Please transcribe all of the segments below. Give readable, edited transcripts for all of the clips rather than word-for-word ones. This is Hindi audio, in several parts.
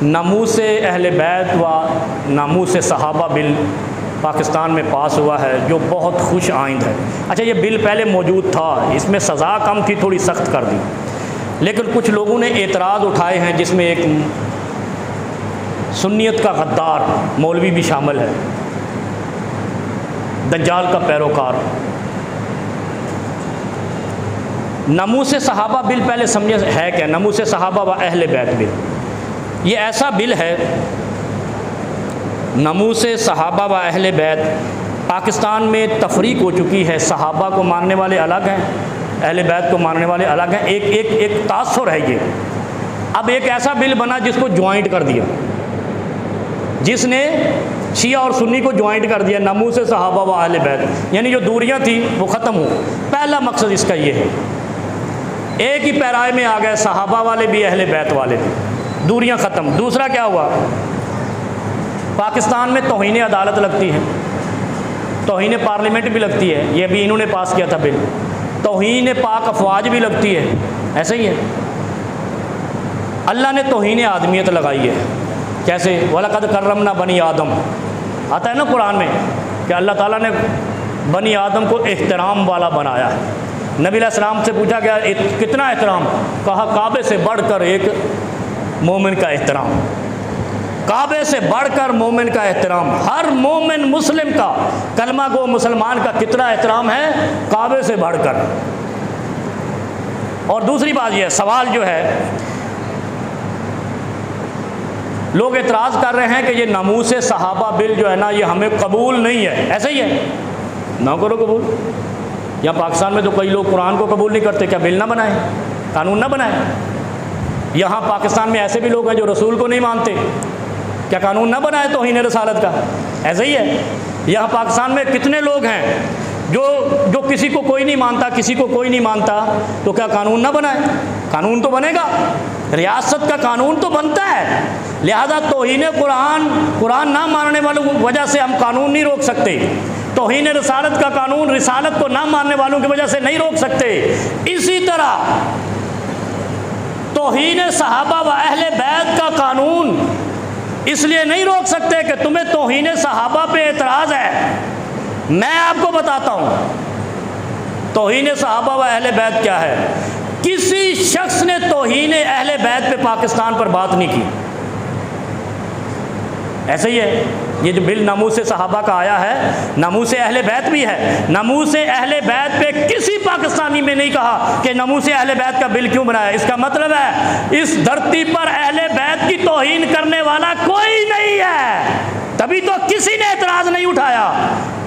नामूस अहले बैत व नामूस सहाबा बिल पाकिस्तान में पास हुआ है, जो बहुत खुश आइंद है। अच्छा, ये बिल पहले मौजूद था, इसमें सज़ा कम थी, थोड़ी सख्त कर दी, लेकिन कुछ लोगों ने एतराज़ उठाए हैं, जिसमें एक सुन्नियत का गद्दार मौलवी भी शामिल है, दज्जाल का पैरोकार। नमूस सहाबा बिल पहले समझे है क्या? नमूस सहाबा व अहले बैत बिल, ये ऐसा बिल है, नमूस सहाबा व अहले बैत। पाकिस्तान में तफरीक हो चुकी है, सहाबा को मानने वाले अलग हैं, अहले बैत को मानने वाले अलग हैं, एक तासुर है ये। अब एक ऐसा बिल बना जिसको ज्वाइंट कर दिया, जिसने शिया और सुन्नी को ज्वाइंट कर दिया, नमूस सहाबा व अहले बैत, यानी जो दूरियां थी वो ख़त्म हो। पहला मकसद इसका ये है, एक ही पैराए में आ गए, सहाबा वाले भी अहले बैत वाले भी, दूरियां ख़त्म। दूसरा क्या हुआ, पाकिस्तान में तौहीन अदालत लगती है, तौहीन पार्लियामेंट भी लगती है, ये भी इन्होंने पास किया था बिल, तौहीन पाक अफवाज भी लगती है, ऐसे ही है। अल्लाह ने तौहीन आदमियत लगाई है, कैसे? वलक़द कर्रमना बनी आदम, आता है ना कुरान में कि अल्लाह ताला ने बनी आदम को एहतराम वाला बनाया है। नबी अलैहिस्सलाम से पूछा गया कितना एहतराम? कहा काबे से बढ़कर एक मोमिन का एहतराम, काबे से बढ़कर मोमिन का एहतराम। हर मोमिन मुस्लिम का, कलमा गो मुसलमान का कितना एहतराम है? काबे से बढ़कर। और दूसरी बात यह, सवाल जो है, लोग एतराज़ कर रहे हैं कि ये नमूस सहाबा बिल जो है ना, ये हमें कबूल नहीं है, ऐसे ही है, ना करो कबूल। यहाँ पाकिस्तान में तो कई लोग कुरान को कबूल नहीं करते, क्या बिल ना बनाए, कानून ना बनाए? यहाँ पाकिस्तान में ऐसे भी लोग हैं जो रसूल को नहीं मानते, क्या कानून ना बनाए तौहीन रसालत का? ऐसे ही है। यहाँ पाकिस्तान में कितने लोग हैं जो किसी को कोई नहीं मानता, किसी को कोई नहीं मानता, तो क्या कानून ना बनाए? कानून तो बनेगा, रियासत का कानून तो बनता है। लिहाजा तौहीन कुरान ना मानने वालों की वजह से हम कानून नहीं रोक सकते, तौहीन रसालत का कानून रिसालत को ना मानने वालों की वजह से नहीं रोक सकते। इसी तरह तौहीन सहाबा व अहले बैत का कानून इसलिए नहीं रोक सकते कि तुम्हें तौहीन सहाबा पे एतराज़ है। मैं आपको बताता हूँ तौहीन सहाबा व अहले बैत क्या है। किसी शख्स ने तौहीन अहले बैत पे पाकिस्तान पर बात नहीं की, ऐसे ही है। ये जो बिल नमूस सहाबा का आया है, नमूस अहले बैत भी है, नमूस अहले बैत पे किसी पाकिस्तानी में नहीं कहा कि नमूस अहले बैत का बिल क्यों बनाया। इसका मतलब है इस धरती पर अहले बैत की तौहीन करने वाला कोई नहीं है, तभी तो किसी ने एतराज़ नहीं उठाया।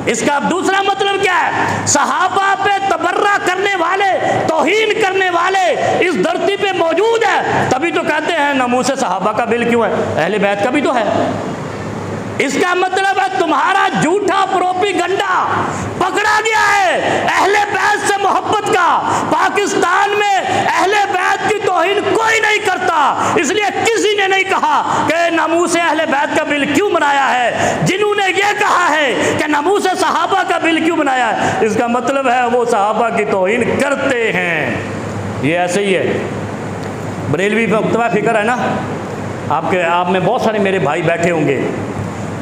इसका दूसरा मतलब क्या है? सहाबा पे तबर्रा करने वाले, तौहीन करने वाले इस धरती पे मौजूद है, तभी तो कहते हैं नमूस सहाबा का बिल क्यों है, अहले बैत का भी तो है। इसका मतलब है तुम्हारा झूठा प्रोपेगेंडा पकड़ा गया है अहले बैत से मोहब्बत का। पाकिस्तान में अहले बैत की तौहीन कोई नहीं करता, इसलिए किसी ने नहीं कहा कि नमूस अहले बैत का बिल क्यों बनाया है। जिन्होंने ये कहा है कि नमूस सहाबा का बिल क्यों बनाया है, इसका मतलब है वो सहाबा की तौहीन करते हैं। ये ऐसे ही है। बरेलवी मकतबा फ़िक्र है ना, आप में बहुत सारे मेरे भाई बैठे होंगे।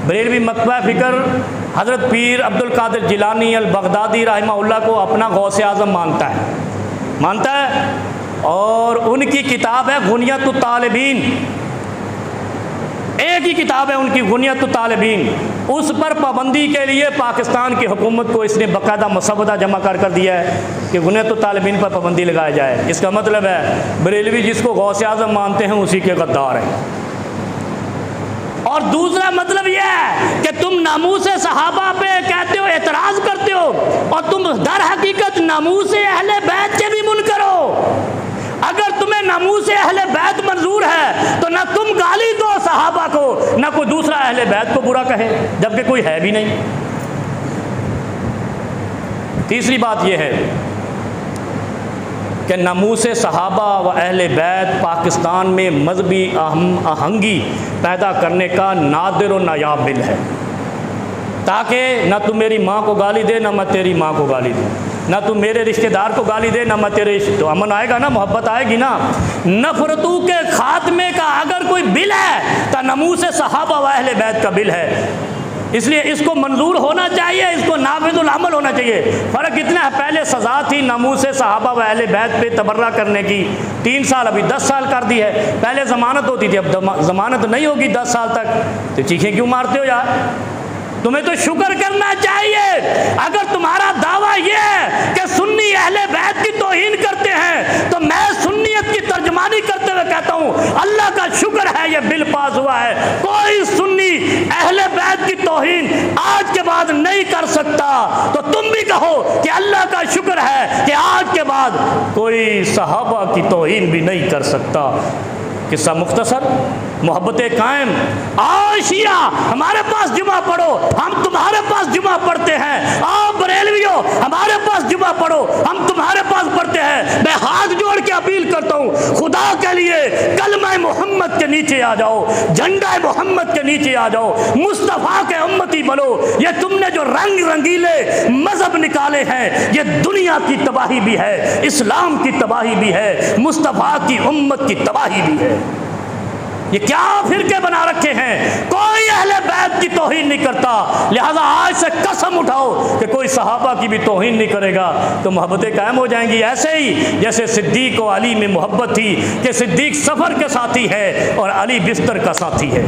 बरेलवी मकतबा फ़िक्र हज़रत पीर अब्दुल कादिर जिलानी अल बगदादी रहमहुल्लाह को अपना गौसे आज़म मानता है, और उनकी किताब है गुनियतुत तालिबीन, एक ही किताब है उनकी गुनियतुत तालिबीन। उस पर पाबंदी के लिए पाकिस्तान की हुकूमत को इसने बाकायदा मसवदा जमा कर दिया है कि गुनियतुत तालिबीन पर पाबंदी लगाया जाए। इसका मतलब है बरेलवी जिसको गौसे आज़म मानते हैं उसी के गद्दार हैं। और दूसरा मतलब यह है कि तुम नमूस सहाबा पे कहते हो, एतराज़ करते हो, और तुम दर हकीकत नमूस अहले बैत के भी मुनकर हो। अगर तुम्हें नमूस अहले बैत मंजूर है तो ना तुम गाली दो सहाबा को, ना कोई दूसरा अहले बैत को बुरा कहे, जबकि कोई है भी नहीं। तीसरी बात यह है कि नमूस सहाबा व अहले बैत पाकिस्तान में मजहबी आहंगी पैदा करने का नादिर और नायाब बिल है, ताकि न तू मेरी माँ को गाली दे, न मैं तेरी माँ को गाली दूँ, ना तू मेरे रिश्तेदार को गाली दे, ना मैं तेरे, तो अमन आएगा ना, मोहब्बत आएगी ना। नफरतों के खात्मे का अगर कोई बिल है नमूस सहाबा व अहले बैत का बिल है, इसलिए इसको मंजूर होना चाहिए, इसको नाफिजुल अमल होना चाहिए। फ़र्क इतना है, पहले सज़ा थी नमूस सहाबा व अहले बैत पे तबर्रा करने की 3 साल, अभी 10 साल कर दी है। पहले ज़मानत होती थी, अब ज़मानत नहीं होगी 10 साल तक। तो चीखें क्यों मारते हो यार? तुम्हें तो शुक्र करना चाहिए। अगर तुम्हारा दावा यह है कि सुन्नी अहले बैत की तौहीन करते हैं, तो मैं सुन्नियत की तर्जमानी करते हुए कहता हूँ अल्लाह का शुक्र है ये बिल पास हुआ है। कोई सुन्नी अहले बैत की तौहीन आज के बाद नहीं कर सकता। तो तुम भी कहो कि अल्लाह का शुक्र है कि आज के बाद कोई सहाबा की तौहीन भी नहीं कर सकता। किस्सा मुख्तसर, मोहब्बत कायम। आओ शिया हमारे पास जुमा पढ़ो, हम तुम्हारे पास जुमा पढ़ते हैं। आओ बरेलवियों हमारे पास जुमा पढ़ो, हम तुम्हारे पास पढ़ते हैं। मैं हाथ जोड़ के अपील करता हूँ, खुदा के लिए कलमा मोहम्मद के नीचे आ जाओ, झंडा मोहम्मद के नीचे आ जाओ, मुस्तफ़ा के उम्मती बनो। ये तुमने जो रंग रंगीले मजहब निकाले हैं, ये दुनिया की तबाही भी है, इस्लाम की तबाही भी है, मुस्तफ़ा की उम्मत की तबाही भी है। ये क्या फिरके बना रखे हैं? कोई अहले बैत की तौहीन नहीं करता। लिहाजा आज से कसम उठाओ कि कोई सहाबा की भी तौहीन नहीं करेगा, तो मोहब्बतें कायम हो जाएंगी। ऐसे ही जैसे सिद्दीक और अली में मोहब्बत थी कि सिद्दीक सफ़र के साथी है और अली बिस्तर का साथी है।